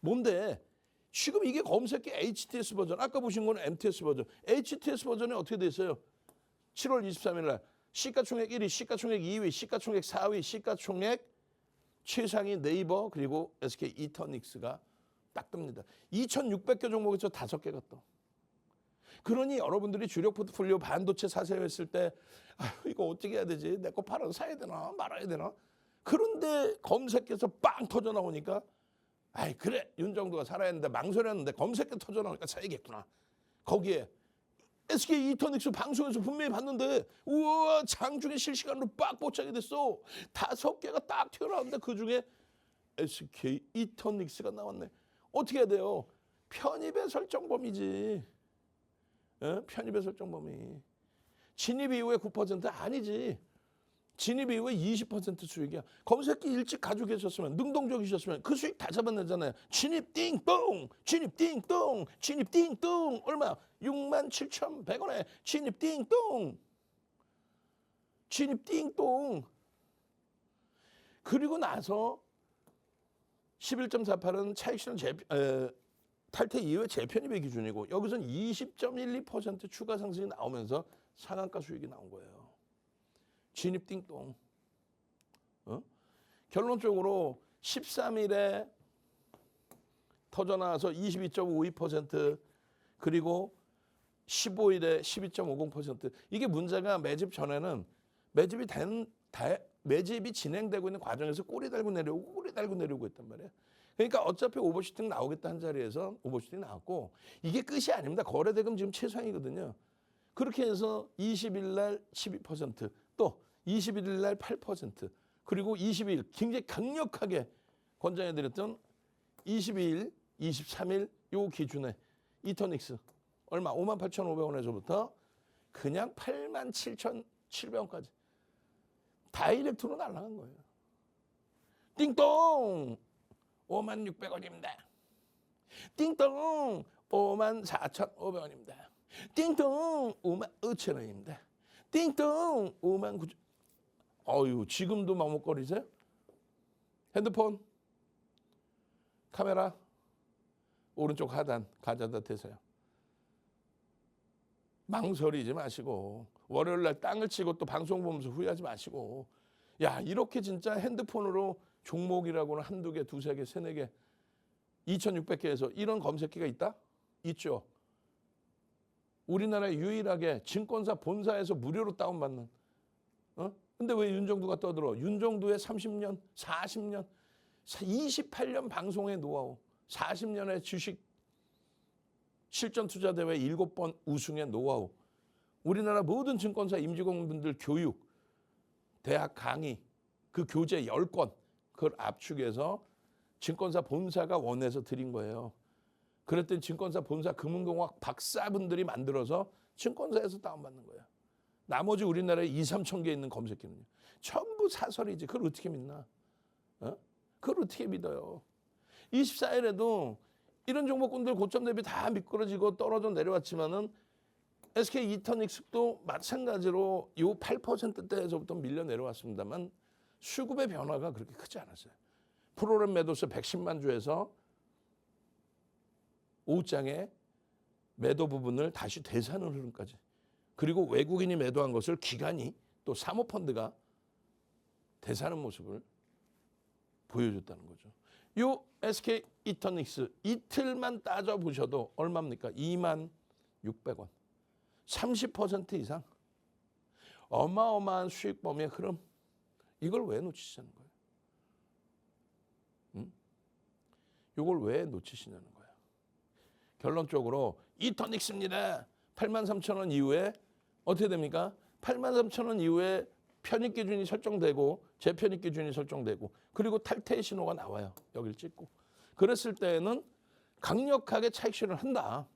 뭔데? 지금 이게 검색기 HTS 버전. 아까 보신 거는 MTS 버전. HTS 버전이 어떻게 돼 있어요? 7월 23일 날 시가총액 1위, 시가총액 2위, 시가총액 4위, 시가총액 최상위 네이버 그리고 SK 이터닉스가 딱 뜹니다. 2,600개 종목에서 5개가 떠. 그러니 여러분들이 주력 포트폴리오 반도체 사세요 했을 때 이거 어떻게 해야 되지? 내 거 팔아서 사야 되나 말아야 되나? 그런데 검색해서 빵 터져 나오니까 그래 윤정도가 살아야 했는데 망설였는데 검색해 터져 나오니까 사야겠구나. 거기에 SK 이터닉스 방송에서 분명히 봤는데 우와 장중에 실시간으로 빡 뽀짝이 됐어. 5개가 딱 튀어나왔는데 그중에 SK 이터닉스가 나왔네. 어떻게 해야 돼요? 편입의 설정 범위지. 편입의 설정 범위. 진입 이후에 9% 아니지. 진입 이후에 20% 수익이야. 검색기 일찍 가지고 계셨으면 능동적이셨으면 그 수익 다 잡아내잖아요. 진입 띵동 얼마? 67,100원에 진입 띵동. 그리고 나서 11.48은 차익 실현 탈퇴 이후에 재편입의 기준이고 여기서는 20.12% 추가 상승이 나오면서 상한가 수익이 나온 거예요. 진입 띵동. 결론적으로 13일에 터져나와서 22.52% 그리고 15일에 12.50%. 이게 문제가 매집 전에는 매집이 진행되고 있는 과정에서 꼬리 달고 내려오고 있단 말이에요. 그러니까 어차피 오버슈팅 나오겠다 한 자리에서 오버슈팅 나왔고 이게 끝이 아닙니다. 거래대금 지금 최상이거든요. 그렇게 해서 20일 날 12%, 또 21일 날 8%, 그리고 22일 굉장히 강력하게 권장해드렸던 22일, 23일 요 기준에 이터닉스 얼마? 58,500원에서부터 그냥 87,700원까지 다이렉트로 날아간 거예요. 띵동 56,600원입니다. 띵동 54,500원입니다. 띵동 55,000원입니다. 띵동 59,000원. 어유 지금도 머뭇거리세요? 핸드폰 카메라 오른쪽 하단 가져다 대세요. 망설이지 마시고 월요일 날 땅을 치고 또 방송 보면서 후회하지 마시고 야 이렇게 진짜 핸드폰으로 종목이라고는 한두 개, 두세 개, 세네 개 2,600개에서 이런 검색기가 있다? 있죠. 우리나라에 유일하게 증권사 본사에서 무료로 다운받는 근데 왜 윤정두가 떠들어? 윤정두의 30년, 40년, 28년 방송의 노하우, 40년의 주식 실전 투자 대회 7번 우승의 노하우, 우리나라 모든 증권사 임직원분들 교육 대학 강의, 그 교재 10권 그걸 압축해서 증권사 본사가 원해서 드린 거예요. 그랬더니 증권사 본사 금융공학 박사분들이 만들어서 증권사에서 다운받는 거예요. 나머지 우리나라에 2, 3천 개 있는 검색기는요. 전부 사설이지. 그걸 어떻게 믿나? 그걸 어떻게 믿어요? 24일에도 이런 종목군들 고점 대비 다 미끄러지고 떨어져 내려왔지만은 SK 이터닉스도 마찬가지로 요 8%대에서부터 밀려 내려왔습니다만 수급의 변화가 그렇게 크지 않았어요. 프로그램 매도세 110만 주에서 오후장에 매도 부분을 다시 되사는 흐름까지. 그리고 외국인이 매도한 것을 기관이 또 사모펀드가 되사는 모습을 보여줬다는 거죠. 요 SK 이터닉스 이틀만 따져보셔도 얼마입니까? 26,600원. 30% 이상. 어마어마한 수익범위의 흐름. 이걸 왜 놓치시는 거예요? 이걸 왜 놓치시냐는 거예요. 결론적으로 이터닉스입니다. 83,000원 이후에 어떻게 됩니까? 83,000원 이후에 편입 기준이 설정되고 재편입 기준이 설정되고 그리고 탈퇴의 신호가 나와요. 여기를 찍고. 그랬을 때에는 강력하게 차익 실현을 한다.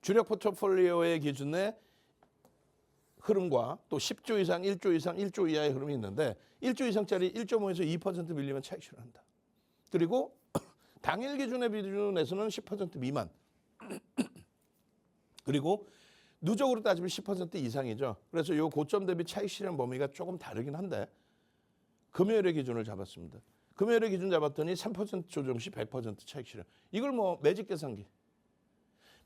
주력 포트폴리오의 기준에 흐름과 또 10조 이상, 1조 이상, 1조 이하의 흐름이 있는데 1조 이상짜리 1.5에서 2% 밀리면 차익 실현한다. 그리고 당일 기준의 기준에서는 10% 미만. 그리고 누적으로 따지면 10% 이상이죠. 그래서 이 고점 대비 차익 실현 범위가 조금 다르긴 한데 금요일의 기준을 잡았습니다. 금요일의 기준 잡았더니 3% 조정 시 100% 차익 실현. 이걸 뭐 매직 계산기.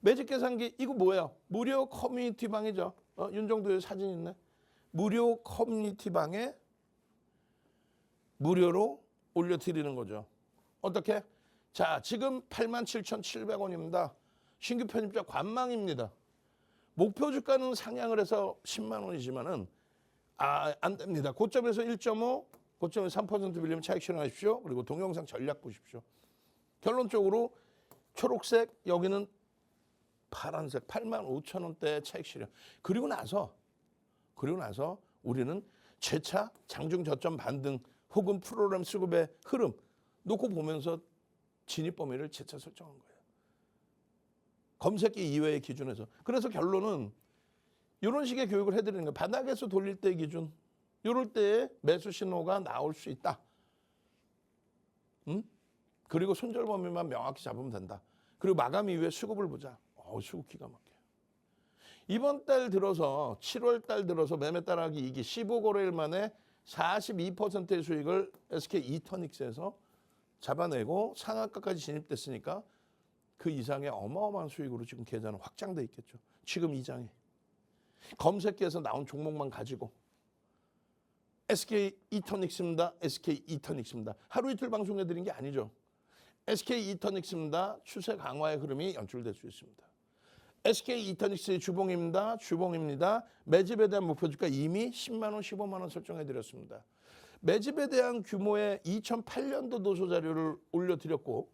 매직 계산기 이거 뭐예요? 무료 커뮤니티 방이죠. 윤정도의 사진 있네. 무료 커뮤니티 방에 무료로 올려드리는 거죠. 어떻게? 자, 지금 87,700원입니다. 신규 편입자 관망입니다. 목표 주가는 상향을 해서 10만 원이지만은 안 됩니다. 고점에서 1.5, 고점에서 3% 빌리면 차익 실현하십시오. 그리고 동영상 전략 보십시오. 결론적으로 초록색, 여기는 파란색 85,000원대 차익 실현. 그리고 나서 우리는 재차 장중 저점 반등 혹은 프로그램 수급의 흐름 놓고 보면서 진입 범위를 재차 설정한 거예요. 검색기 이외의 기준에서. 그래서 결론은 이런 식의 교육을 해드리는 거예요. 바닥에서 돌릴 때 기준. 이럴 때에 매수 신호가 나올 수 있다. 그리고 손절 범위만 명확히 잡으면 된다. 그리고 마감 이후에 수급을 보자. 수급 기가 막혀요. 이번 달 들어서 7월 달 들어서 매매 따라하기 이기 15거래일 만에 42%의 수익을 SK 이터닉스에서 잡아내고 상한가까지 진입됐으니까 그 이상의 어마어마한 수익으로 지금 계좌는 확장돼 있겠죠. 지금 이 장에. 검색기에서 나온 종목만 가지고 SK 이터닉스입니다. SK 이터닉스입니다. 하루 이틀 방송해드린 게 아니죠. SK 이터닉스입니다. 추세 강화의 흐름이 연출될 수 있습니다. SK 이터닉스의 주봉입니다. 주봉입니다. 매집에 대한 목표 주가 이미 10만 원, 15만 원 설정해드렸습니다. 매집에 대한 규모의 2008년도 노조 자료를 올려드렸고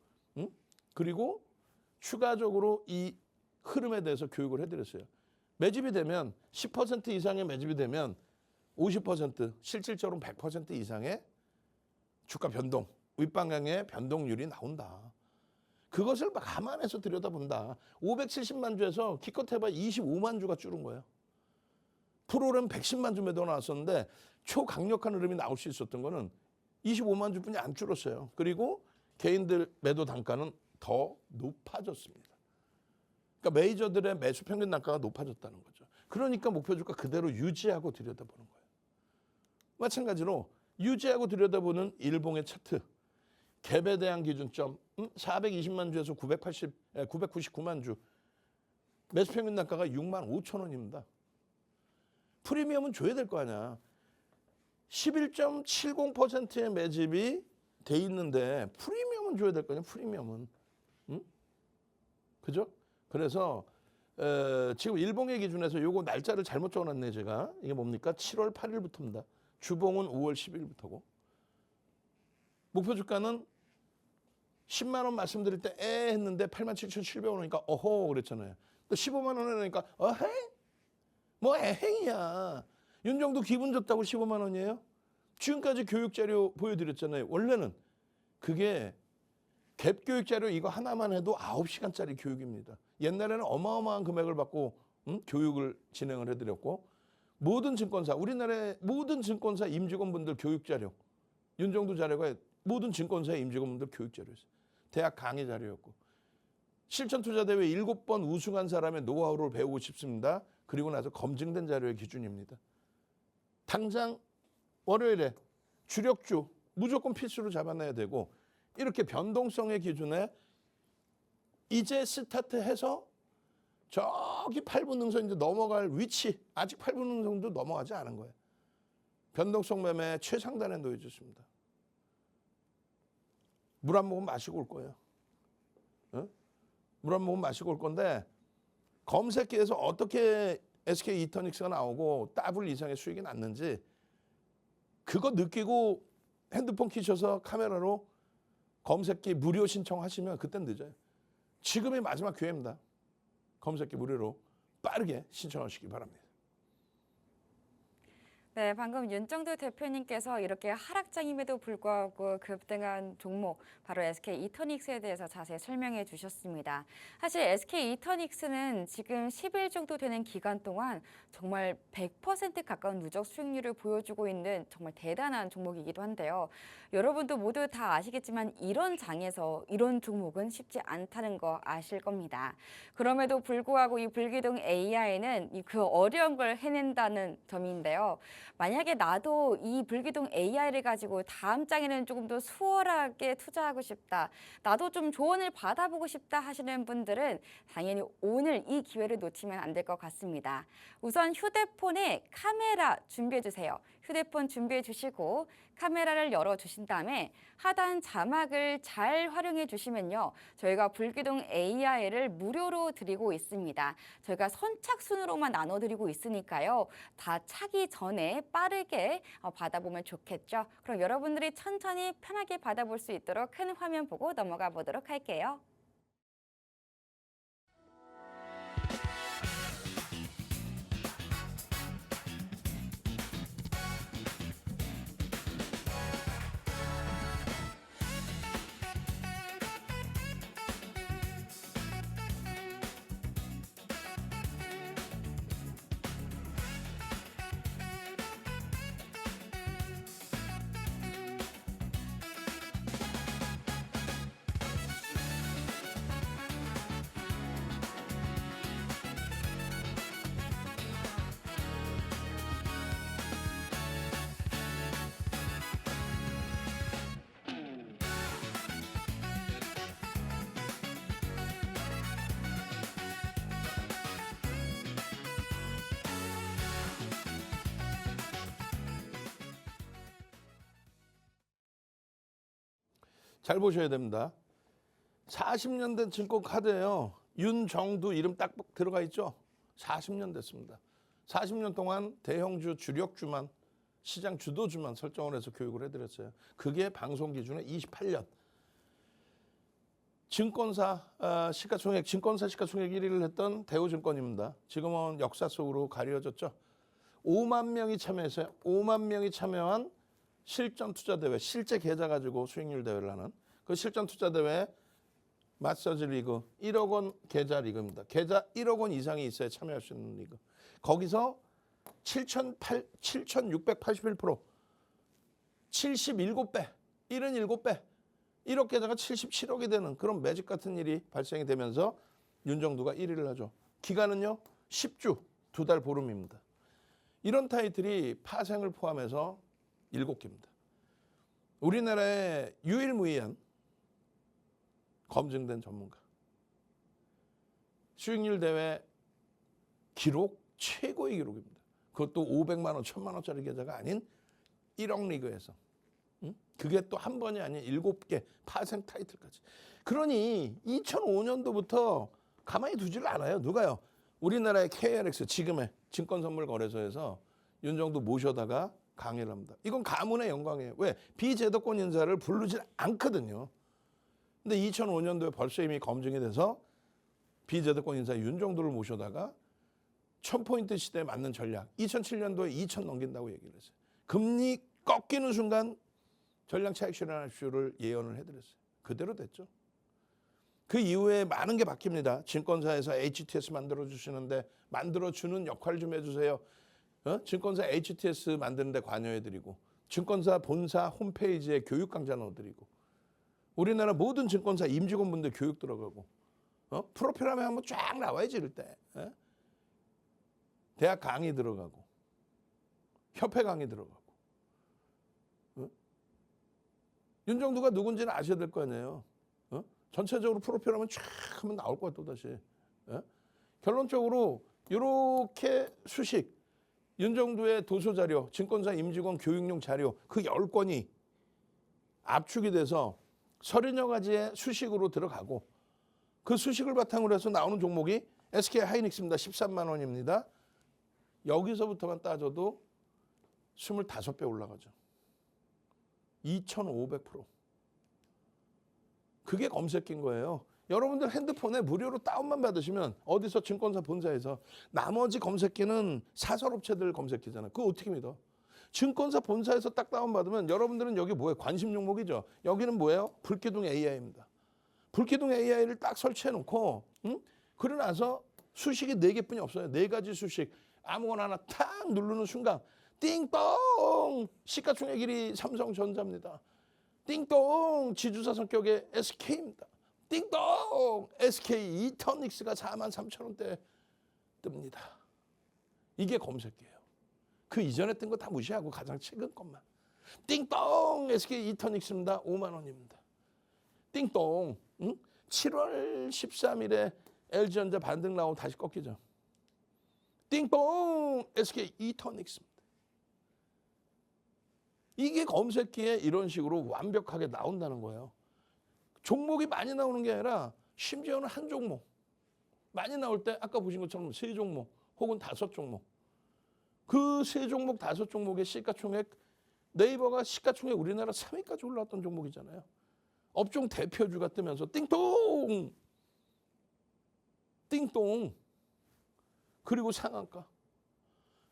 그리고 추가적으로 이 흐름에 대해서 교육을 해드렸어요. 매집이 되면 10% 이상의 매집이 되면 50% 실질적으로 100% 이상의 주가 변동, 윗방향의 변동률이 나온다. 그것을 감안해서 들여다본다. 570만 주에서 기껏 해봐 25만 주가 줄은 거예요. 프로그램 110만 주 매도 나왔었는데 초강력한 흐름이 나올 수 있었던 거는 25만 주뿐이 안 줄었어요. 그리고 개인들 매도 단가는 더 높아졌습니다. 그러니까 메이저들의 매수 평균 단가가 높아졌다는 거죠. 그러니까 목표 주가 그대로 유지하고 들여다보는 거예요. 마찬가지로 유지하고 들여다보는 일봉의 차트. 갭에 대한 기준점 420만 주에서 999만 주. 매수 평균 단가가 6만 5천 원입니다. 프리미엄은 줘야 될 거 아니야. 11.70%의 매집이 돼 있는데 프리미엄은 줘야 될 거 아니야. 프리미엄은. 그죠? 그래서 지금 일봉의 기준에서 요거 날짜를 잘못 적어놨네 제가. 이게 뭡니까? 7월 8일부터입니다. 주봉은 5월 10일부터고. 목표 주가는 10만 원 말씀드릴 때 했는데 87,700원이니까 어허 그랬잖아요. 또 15만 원 하니까 어헤? 뭐 에헤이야. 윤정도 기분 좋다고 15만 원이에요? 지금까지 교육 자료 보여드렸잖아요. 원래는 그게 갭 교육 자료 이거 하나만 해도 9시간짜리 교육입니다. 옛날에는 어마어마한 금액을 받고 교육을 진행을 해드렸고, 모든 증권사, 우리나라의 모든 증권사 임직원분들 교육 자료, 윤정도 자료가 모든 증권사의 임직원분들 교육 자료였어요. 대학 강의 자료였고, 실전투자대회 7번 우승한 사람의 노하우를 배우고 싶습니다. 그리고 나서 검증된 자료의 기준입니다. 당장 월요일에 주력주 무조건 필수로 잡아내야 되고, 이렇게 변동성의 기준에 이제 스타트해서 저기 8분 능선 이제 넘어갈 위치, 아직 8분 능선도 넘어가지 않은 거예요. 변동성 매매 최상단에 놓여졌습니다. 물 한 모금 마시고 올 거예요. 어? 물 한 모금 마시고 올 건데, 검색기에서 어떻게 SK 이터닉스가 나오고 더블 이상의 수익이 났는지 그거 느끼고 핸드폰 키셔서 카메라로 검색기 무료 신청하시면 그땐 늦어요. 지금이 마지막 기회입니다. 검색기 무료로 빠르게 신청하시기 바랍니다. 네, 방금 윤정도 대표님께서 이렇게 하락장임에도 불구하고 급등한 종목, 바로 SK 이터닉스에 대해서 자세히 설명해 주셨습니다. 사실 SK 이터닉스는 지금 10일 정도 되는 기간 동안 정말 100% 가까운 누적 수익률을 보여주고 있는 정말 대단한 종목이기도 한데요. 여러분도 모두 다 아시겠지만 이런 장에서 이런 종목은 쉽지 않다는 거 아실 겁니다. 그럼에도 불구하고 이 불기둥 AI는 그 어려운 걸 해낸다는 점인데요. 만약에 나도 이 불기둥 AI를 가지고 다음 장에는 조금 더 수월하게 투자하고 싶다, 나도 좀 조언을 받아보고 싶다 하시는 분들은 당연히 오늘 이 기회를 놓치면 안 될 것 같습니다. 우선 휴대폰에 카메라 준비해 주세요. 휴대폰 준비해 주시고 카메라를 열어 주신 다음에 하단 자막을 잘 활용해 주시면요, 저희가 불기둥 AI를 무료로 드리고 있습니다. 저희가 선착순으로만 나눠드리고 있으니까요, 다 차기 전에 빠르게 받아보면 좋겠죠. 그럼 여러분들이 천천히 편하게 받아볼 수 있도록 큰 화면 보고 넘어가 보도록 할게요. 잘 보셔야 됩니다. 40년 된 증권 카드예요. 윤정두 이름 딱 들어가 있죠. 40년 됐습니다. 40년 동안 대형주, 주력주만, 시장 주도주만 설정을 해서 교육을 해드렸어요. 그게 방송 기준에 28년. 증권사 시가총액 1위를 했던 대우증권입니다. 지금은 역사 속으로 가려졌죠. 5만 명이 참여했어요. 5만 명이 참여한 실전 투자 대회, 실제 계좌 가지고 수익률 대회를 하는 그 실전 투자 대회 마스터즈 리그 1억 원 계좌 리그입니다. 계좌 1억 원 이상이 있어야 참여할 수 있는 리그. 거기서 7,681%, 77배, 77배, 1억 계좌가 77억이 되는 그런 매직 같은 일이 발생이 되면서 윤정두가 1위를 하죠. 기간은요, 10주, 2달 보름입니다. 이런 타이틀이 파생을 포함해서 7개입니다. 우리나라의 유일무이한 검증된 전문가. 수익률 대회 기록 최고의 기록입니다. 그것도 500만 원, 1000만 원짜리 계좌가 아닌 1억 리그에서. 그게 또 한 번이 아닌 7개 파생 타이틀까지. 그러니 2005년도부터 가만히 두지를 않아요. 누가요? 우리나라의 KLX, 지금의 증권선물거래소에서 윤정두 모셔다가 강의를 합니다. 이건 가문의 영광이에요. 왜? 비제도권 인사를 부르질 않거든요. 근데 2005년도에 벌써 이미 검증이 돼서 비제도권 인사 윤정두를 모셔다가 1000포인트 시대에 맞는 전략. 2007년도에 2000 넘긴다고 얘기를 했어요. 금리 꺾이는 순간 전량 차익 실현하십시오를 예언을 해드렸어요. 그대로 됐죠. 그 이후에 많은 게 바뀝니다. 증권사에서 HTS 만들어주시는데 만들어주는 역할 좀 해주세요. 증권사 HTS 만드는데 관여해드리고 증권사 본사 홈페이지에 교육 강좌 넣어드리고 우리나라 모든 증권사 임직원분들 교육 들어가고 프로필 하면 한번 쫙 나와야지 이럴 때. 대학 강의 들어가고 협회 강의 들어가고 윤정두가 누군지는 아셔야 될 거 아니에요. 전체적으로 프로필 하면 쫙 하면 나올 거야 또다시. 결론적으로 이렇게 수식 윤정두의 도서자료, 증권사 임직원 교육용 자료 그 10권이 압축이 돼서 30여 가지의 수식으로 들어가고 그 수식을 바탕으로 해서 나오는 종목이 SK 하이닉스입니다. 13만 원입니다. 여기서부터만 따져도 25배 올라가죠. 2,500%. 그게 검색기인 거예요. 여러분들 핸드폰에 무료로 다운만 받으시면 어디서 증권사 본사에서 나머지 검색기는 사설업체들 검색기잖아요. 그거 어떻게 믿어? 증권사 본사에서 딱 다운받으면 여러분들은 여기 뭐예요? 관심 종목이죠. 여기는 뭐예요? 불기둥 AI입니다. 불기둥 AI를 딱 설치해 놓고 그러고 나서 수식이 4개뿐이 없어요. 4가지 수식. 아무거나 하나 탁 누르는 순간 띵동 시가총액 1위 삼성전자입니다. 띵동 지주사 성격의 SK입니다. 띵동 SK 이터닉스가 43,000원대 뜹니다. 이게 검색기예요. 그 이전에 뜬 거 다 무시하고 가장 최근 것만. 띵동 SK 이터닉스입니다. 5만 원입니다. 띵동 7월 13일에 LG전자 반등 나오고 다시 꺾이죠. 띵동 SK 이터닉스입니다. 이게 검색기에 이런 식으로 완벽하게 나온다는 거예요. 종목이 많이 나오는 게 아니라 심지어는 한 종목. 많이 나올 때 아까 보신 것처럼 3종목 혹은 5종목. 그 3종목, 5종목의 시가총액 네이버가 시가총액 우리나라 3위까지 올라왔던 종목이잖아요. 업종 대표주가 뜨면서 띵동! 띵동! 그리고 상한가.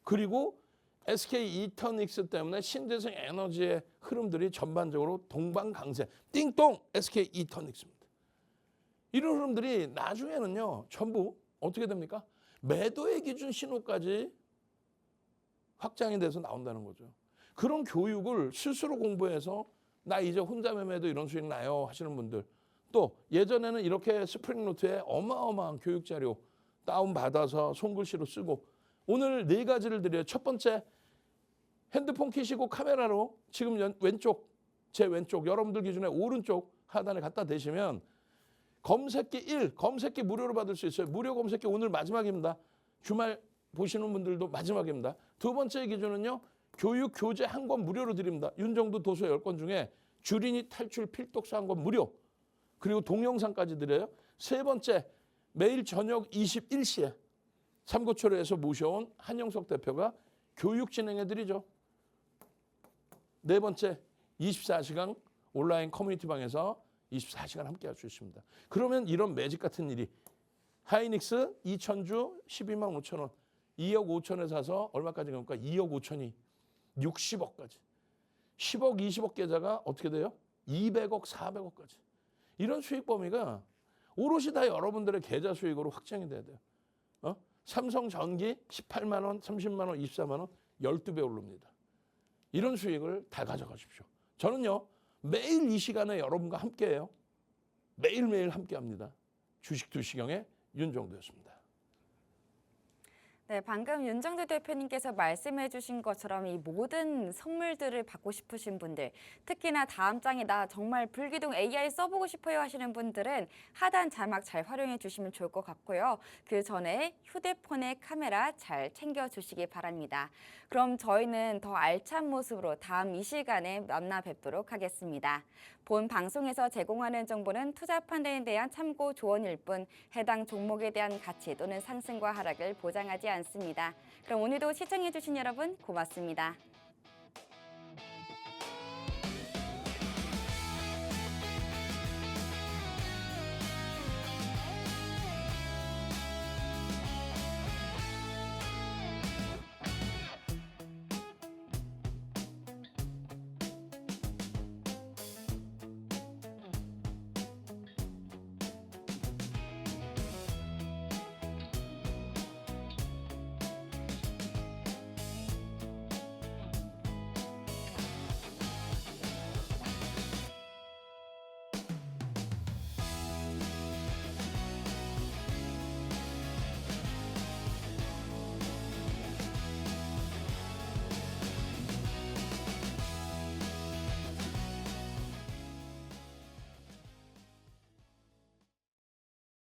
그리고 SK 이터닉스 때문에 신재생 에너지의 흐름들이 전반적으로 동방강세. 띵동! SK 이터닉스입니다. 이런 흐름들이 나중에는요. 전부 어떻게 됩니까? 매도의 기준 신호까지 확장이 돼서 나온다는 거죠. 그런 교육을 스스로 공부해서 나 이제 혼자 매매도 이런 수익 나요 하시는 분들. 또 예전에는 이렇게 스프링노트에 어마어마한 교육자료 다운받아서 손글씨로 쓰고 오늘 4가지를 드려요. 첫 번째 핸드폰 켜시고 카메라로 지금 왼쪽 제 왼쪽 여러분들 기준에 오른쪽 하단에 갖다 대시면 검색기 1 검색기 무료로 받을 수 있어요. 무료 검색기 오늘 마지막입니다. 주말 보시는 분들도 마지막입니다. 두 번째 기준은요. 교육 교재 한 권 무료로 드립니다. 윤정두 도서 10권 중에 주린이 탈출 필독서 한 권 무료. 그리고 동영상까지 드려요. 세 번째 매일 저녁 21시에 삼고초려에서 모셔온 한영석 대표가 교육 진행해드리죠. 네 번째 24시간 온라인 커뮤니티방에서 24시간 함께할 수 있습니다. 그러면 이런 매직 같은 일이 하이닉스 2,000주 12만 5천 원 2억 5천에 사서 얼마까지 갑니까? 2억 5천이 60억까지 10억 20억 계좌가 어떻게 돼요? 200억 400억까지 이런 수익 범위가 오롯이 다 여러분들의 계좌 수익으로 확장이 돼야 돼요. 삼성전기 18만 원, 30만 원, 24만 원 12배 오릅니다. 이런 수익을 다 가져가십시오. 저는요. 매일 이 시간에 여러분과 함께해요. 매일매일 함께합니다. 주식 투시경의 윤정두였습니다. 네, 방금 윤정두 대표님께서 말씀해 주신 것처럼 이 모든 선물들을 받고 싶으신 분들, 특히나 다음 장에 나 정말 불기둥 AI 써보고 싶어요 하시는 분들은 하단 자막 잘 활용해 주시면 좋을 것 같고요. 그 전에 휴대폰의 카메라 잘 챙겨 주시기 바랍니다. 그럼 저희는 더 알찬 모습으로 다음 이 시간에 만나 뵙도록 하겠습니다. 본 방송에서 제공하는 정보는 투자 판단에 대한 참고 조언일 뿐 해당 종목에 대한 가치 또는 상승과 하락을 보장하지 않습니다. 그럼 오늘도 시청해주신 여러분 고맙습니다.